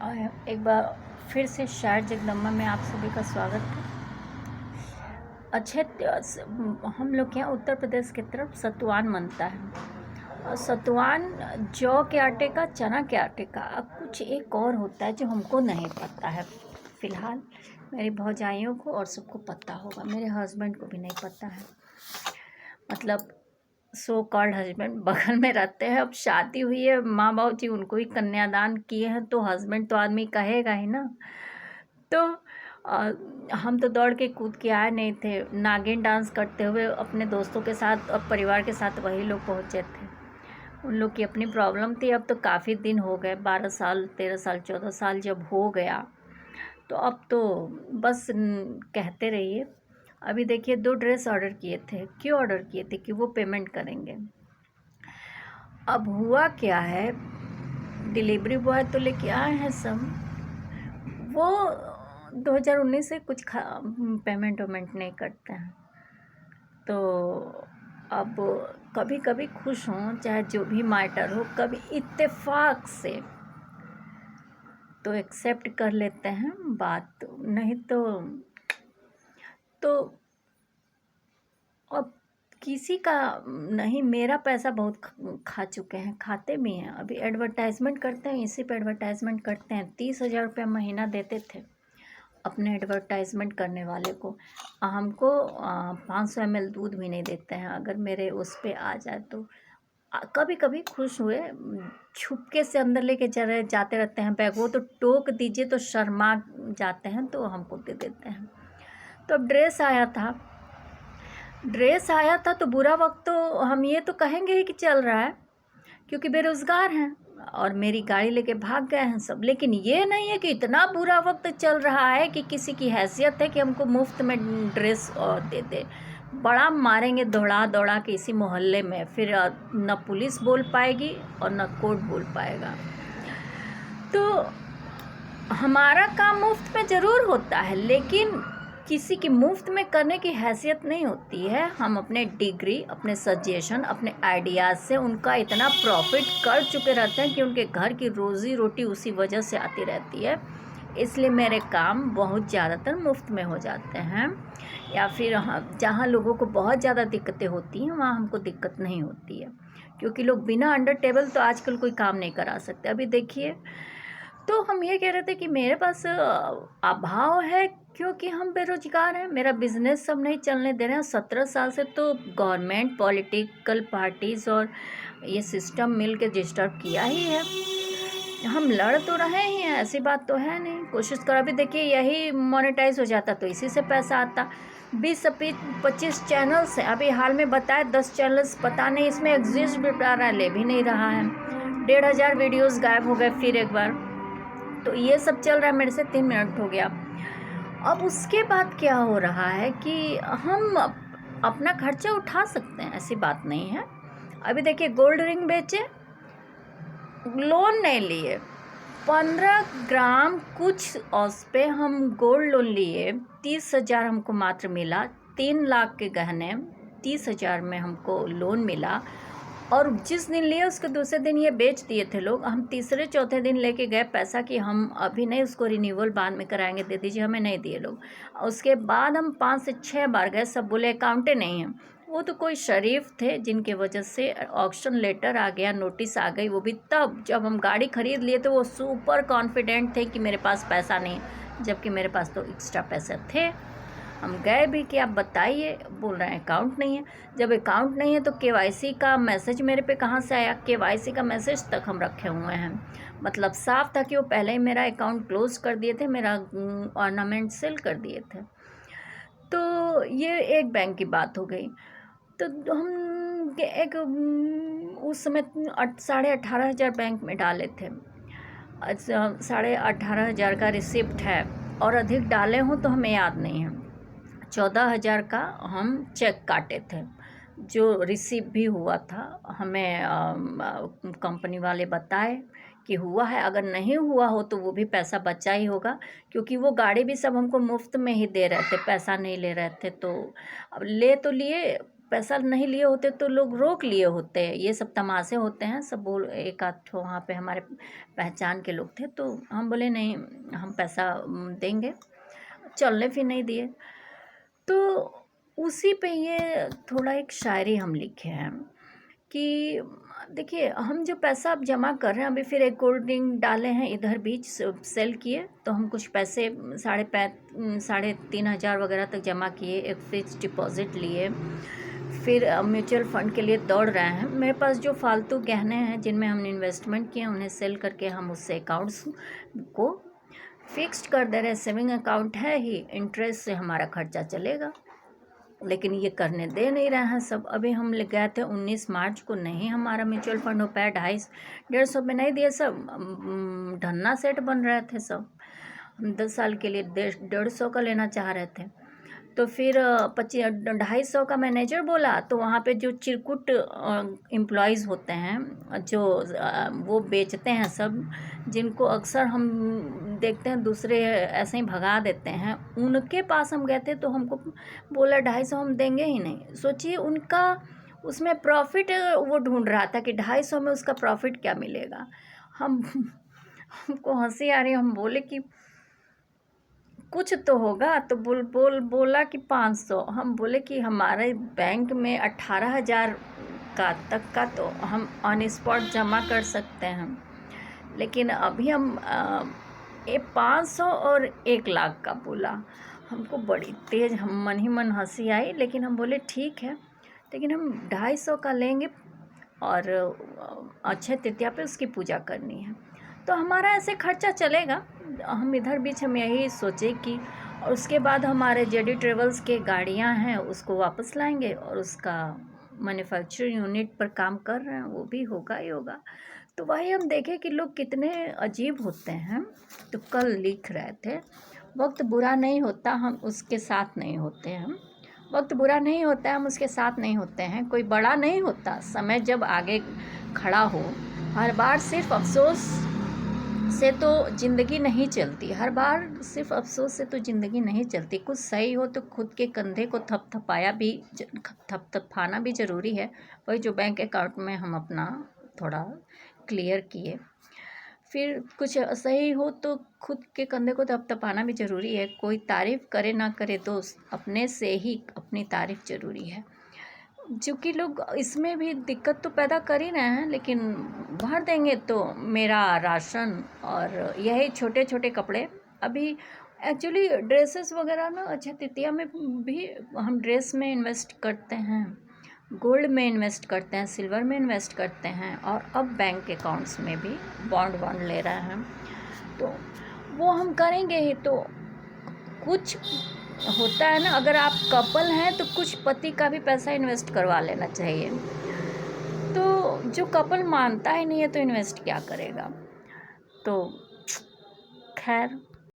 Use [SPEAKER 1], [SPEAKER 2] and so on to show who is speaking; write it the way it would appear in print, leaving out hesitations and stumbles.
[SPEAKER 1] एक बार फिर से शायर जगदम्बा में आप सभी का स्वागत है। हम लोग के यहाँ उत्तर प्रदेश की तरफ सतुआन बनता है। और सतुआन जौ के आटे का, चना के आटे का, अब कुछ एक और होता है जो हमको नहीं पता है। फ़िलहाल मेरी भौजाइयों को और सबको पता होगा, मेरे हस्बैंड को भी नहीं पता है। मतलब सो कॉल्ड हस्बैंड बगल में रहते हैं। अब शादी हुई है, माँ बाबू जी उनको ही कन्यादान किए हैं, तो हस्बैंड तो आदमी कहेगा ही ना। तो हम तो दौड़ के कूद के आए नहीं थे। नागिन डांस करते हुए अपने दोस्तों के साथ और परिवार के साथ वही लोग पहुँचे थे। उन लोग की अपनी प्रॉब्लम थी। अब तो काफ़ी दिन हो गए, 12 साल 13 साल 14 साल जब हो गया, तो अब तो बस कहते रहिए। अभी देखिए 2 ड्रेस ऑर्डर किए थे। क्यों ऑर्डर किए थे? कि वो पेमेंट करेंगे। अब हुआ क्या है, डिलीवरी बॉय तो लेके आए हैं सब, वो 2019 से कुछ पेमेंट वेमेंट नहीं करते हैं। तो अब कभी कभी खुश हों, चाहे जो भी मैटर हो, कभी इत्तेफाक से तो एक्सेप्ट कर लेते हैं बात, नहीं तो अब किसी का नहीं। मेरा पैसा बहुत खा चुके हैं, खाते भी हैं। अभी एडवर्टाइजमेंट करते हैं, इसी पे एडवर्टाइजमेंट करते हैं। 30,000 रुपया महीना देते थे अपने एडवर्टाइजमेंट करने वाले को। हमको 500 ml दूध भी नहीं देते हैं अगर मेरे उस पे आ जाए तो। कभी कभी खुश हुए, छुपके से अंदर लेके चले जाते रहते हैं बैग। वो तो टोक दीजिए तो शर्मा जाते हैं, तो हमको दे देते हैं। तो अब ड्रेस आया था तो बुरा वक्त तो हम ये तो कहेंगे ही कि चल रहा है, क्योंकि बेरोज़गार हैं और मेरी गाड़ी लेके भाग गए हैं सब। लेकिन ये नहीं है कि इतना बुरा वक्त चल रहा है कि किसी की हैसियत है कि हमको मुफ्त में ड्रेस दे दे। बड़ा मारेंगे दौड़ा दौड़ा के इसी मोहल्ले में, फिर न पुलिस बोल पाएगी और न कोर्ट बोल पाएगा। तो हमारा काम मुफ्त में ज़रूर होता है, लेकिन किसी की मुफ्त में करने की हैसियत नहीं होती है। हम अपने डिग्री, अपने सजेशन, अपने आइडियाज़ से उनका इतना प्रॉफिट कर चुके रहते हैं कि उनके घर की रोज़ी रोटी उसी वजह से आती रहती है। इसलिए मेरे काम बहुत ज़्यादातर मुफ्त में हो जाते हैं। या फिर जहाँ लोगों को बहुत ज़्यादा दिक्कतें होती हैं वहाँ हमको दिक्कत नहीं होती है, क्योंकि लोग बिना अंडर टेबल तो आजकल कोई काम नहीं करा सकते। अभी देखिए, तो हम ये कह रहे थे कि मेरे पास अभाव है क्योंकि हम बेरोजगार हैं। मेरा बिजनेस सब नहीं चलने दे रहे हैं। 17 साल से तो गवर्नमेंट, पॉलिटिकल पार्टीज़ और ये सिस्टम मिल के डिस्टर्ब किया ही है। हम लड़ तो रहे ही हैं, ऐसी बात तो है नहीं। कोशिश कर, अभी देखिए यही मोनेटाइज हो जाता तो इसी से पैसा आता। 20-25 चैनल्स हैं, अभी हाल में बताए 10 चैनल्स पता नहीं इसमें एग्जिस्ट भी कर रहा है, ले भी नहीं रहा है। 1,500 वीडियोज़ गायब हो गए फिर एक बार। तो ये सब चल रहा है, मेरे से 3 मिनट हो गया। अब उसके बाद क्या हो रहा है कि हम अपना खर्चा उठा सकते हैं, ऐसी बात नहीं है। अभी देखिए गोल्ड रिंग बेचे, लोन नहीं लिए, 15 ग्राम कुछ उस पे हम गोल्ड लोन लिए, 30,000 हमको मात्र मिला। 3 लाख के गहने 30,000 में हमको लोन मिला। और जिस दिन लिए उसके दूसरे दिन ये बेच दिए थे लोग। हम तीसरे चौथे दिन लेके गए पैसा कि हम अभी नहीं, उसको रिन्यूअल बाद में कराएंगे, दे दीजिए, हमें नहीं दिए लोग। उसके बाद हम 5 से 6 बार गए, सब बोले अकाउंटे नहीं है। वो तो कोई शरीफ थे जिनके वजह से ऑक्शन लेटर आ गया, नोटिस आ गई, वो भी तब जब हम गाड़ी खरीद लिए। तो वो सुपर कॉन्फिडेंट थे कि मेरे पास पैसा नहीं, जबकि मेरे पास तो एक्स्ट्रा पैसे थे। हम गए भी कि आप बताइए, बोल रहे हैं अकाउंट नहीं है। जब अकाउंट नहीं है तो केवाईसी का मैसेज मेरे पे कहाँ से आया? केवाईसी का मैसेज तक हम रखे हुए हैं। मतलब साफ था कि वो पहले ही मेरा अकाउंट क्लोज कर दिए थे, मेरा ऑर्नामेंट सेल कर दिए थे। तो ये एक बैंक की बात हो गई। तो हम एक उस समय 18,500 बैंक में डाले थे। 18,500 का रिसिप्ट है, और अधिक डाले हों तो हमें याद नहीं है। 14,000 का हम चेक काटे थे, जो रिसीव भी हुआ था। हमें कंपनी वाले बताए कि हुआ है, अगर नहीं हुआ हो तो वो भी पैसा बचा ही होगा, क्योंकि वो गाड़ी भी सब हमको मुफ्त में ही दे रहे थे, पैसा नहीं ले रहे थे। तो अब ले तो लिए, पैसा नहीं लिए होते तो लोग रोक लिए होते। ये सब तमाशे होते हैं सब। बोल एक आध ठो वहाँ पे हमारे पहचान के लोग थे, तो हम बोले नहीं हम पैसा देंगे, चलने फिर नहीं दिए। तो उसी पे ये थोड़ा एक शायरी हम लिखे हैं कि देखिए हम जो पैसा अब जमा कर रहे हैं, अभी फिर एक कोल्ड ड्रिंक डाले हैं इधर बीच सेल किए, तो हम कुछ पैसे 3,500 वगैरह तक जमा किए, एक फिक्स डिपॉजिट लिए, फिर म्यूचुअल फंड के लिए दौड़ रहे हैं। मेरे पास जो फालतू गहने हैं जिनमें हमने इन्वेस्टमेंट किए उन्हें सेल करके हम उससे अकाउंट्स को फिक्स्ड कर दे रहे हैं। सेविंग अकाउंट है ही, इंटरेस्ट से हमारा खर्चा चलेगा, लेकिन ये करने दे नहीं रहे हैं सब। अभी हम ले गए थे 19 मार्च को, नहीं हमारा म्यूचुअल फंड हो पाया, 250-150 में नहीं दिए सब। ढन्ना सेट बन रहे थे सब। हम 10 साल के लिए 150 का लेना चाह रहे थे। तो फिर 250 का मैनेजर बोला, तो वहाँ पे जो चिरकुट एम्प्लॉयज़ होते हैं जो वो बेचते हैं सब, जिनको अक्सर हम देखते हैं दूसरे ऐसे ही भगा देते हैं, उनके पास हम गए थे। तो हमको बोला 250 हम देंगे ही नहीं। सोचिए उनका उसमें प्रॉफिट वो ढूंढ रहा था कि 250 में उसका प्रॉफिट क्या मिलेगा। हमको हंसी आ रही। हम बोले कि कुछ तो होगा, तो बोला कि 500। हम बोले कि हमारे बैंक में 18,000 का तो हम ऑन स्पॉट जमा कर सकते हैं, लेकिन अभी हम ये 500 और 1 लाख का बोला। हमको बड़ी तेज़ हम मन ही मन हंसी आई, लेकिन हम बोले ठीक है, लेकिन हम 250 का लेंगे और अक्षय तृतीया पे उसकी पूजा करनी है, तो हमारा ऐसे खर्चा चलेगा। हम इधर बीच हम यही सोचे कि और उसके बाद हमारे जेडी ट्रेवल्स के गाड़ियां हैं उसको वापस लाएंगे, और उसका मैन्युफैक्चरिंग यूनिट पर काम कर रहे हैं, वो भी होगा ही होगा। तो वही हम देखें कि लोग कितने अजीब होते हैं। तो कल लिख रहे थे, वक्त बुरा नहीं होता हम उसके साथ नहीं होते हैं। वक्त बुरा नहीं होता है हम उसके साथ नहीं होते हैं। कोई बड़ा नहीं होता समय जब आगे खड़ा हो। हर बार सिर्फ अफसोस से तो ज़िंदगी नहीं चलती, हर बार सिर्फ अफसोस से तो ज़िंदगी नहीं चलती। कुछ सही हो तो खुद के कंधे को थपथपाना भी ज़रूरी है। वही जो बैंक अकाउंट में हम अपना थोड़ा क्लियर किए। फिर कुछ सही हो तो खुद के कंधे को थपथपाना भी ज़रूरी है। कोई तारीफ़ करे ना करे दोस्त, अपने से ही अपनी तारीफ़ ज़रूरी है। चूँकि लोग इसमें भी दिक्कत तो पैदा कर ही रहे हैं, लेकिन भर देंगे तो मेरा राशन और यही छोटे छोटे कपड़े। अभी एक्चुअली ड्रेसेस वगैरह ना अक्षय तृतीया में भी हम ड्रेस में इन्वेस्ट करते हैं, गोल्ड में इन्वेस्ट करते हैं, सिल्वर में इन्वेस्ट करते हैं, और अब बैंक अकाउंट्स में भी बॉन्ड ले रहे हैं। तो वो हम करेंगे ही। तो कुछ होता है ना, अगर आप कपल हैं तो कुछ पति का भी पैसा इन्वेस्ट करवा लेना चाहिए। तो जो कपल मानता ही नहीं है तो इन्वेस्ट क्या करेगा। तो खैर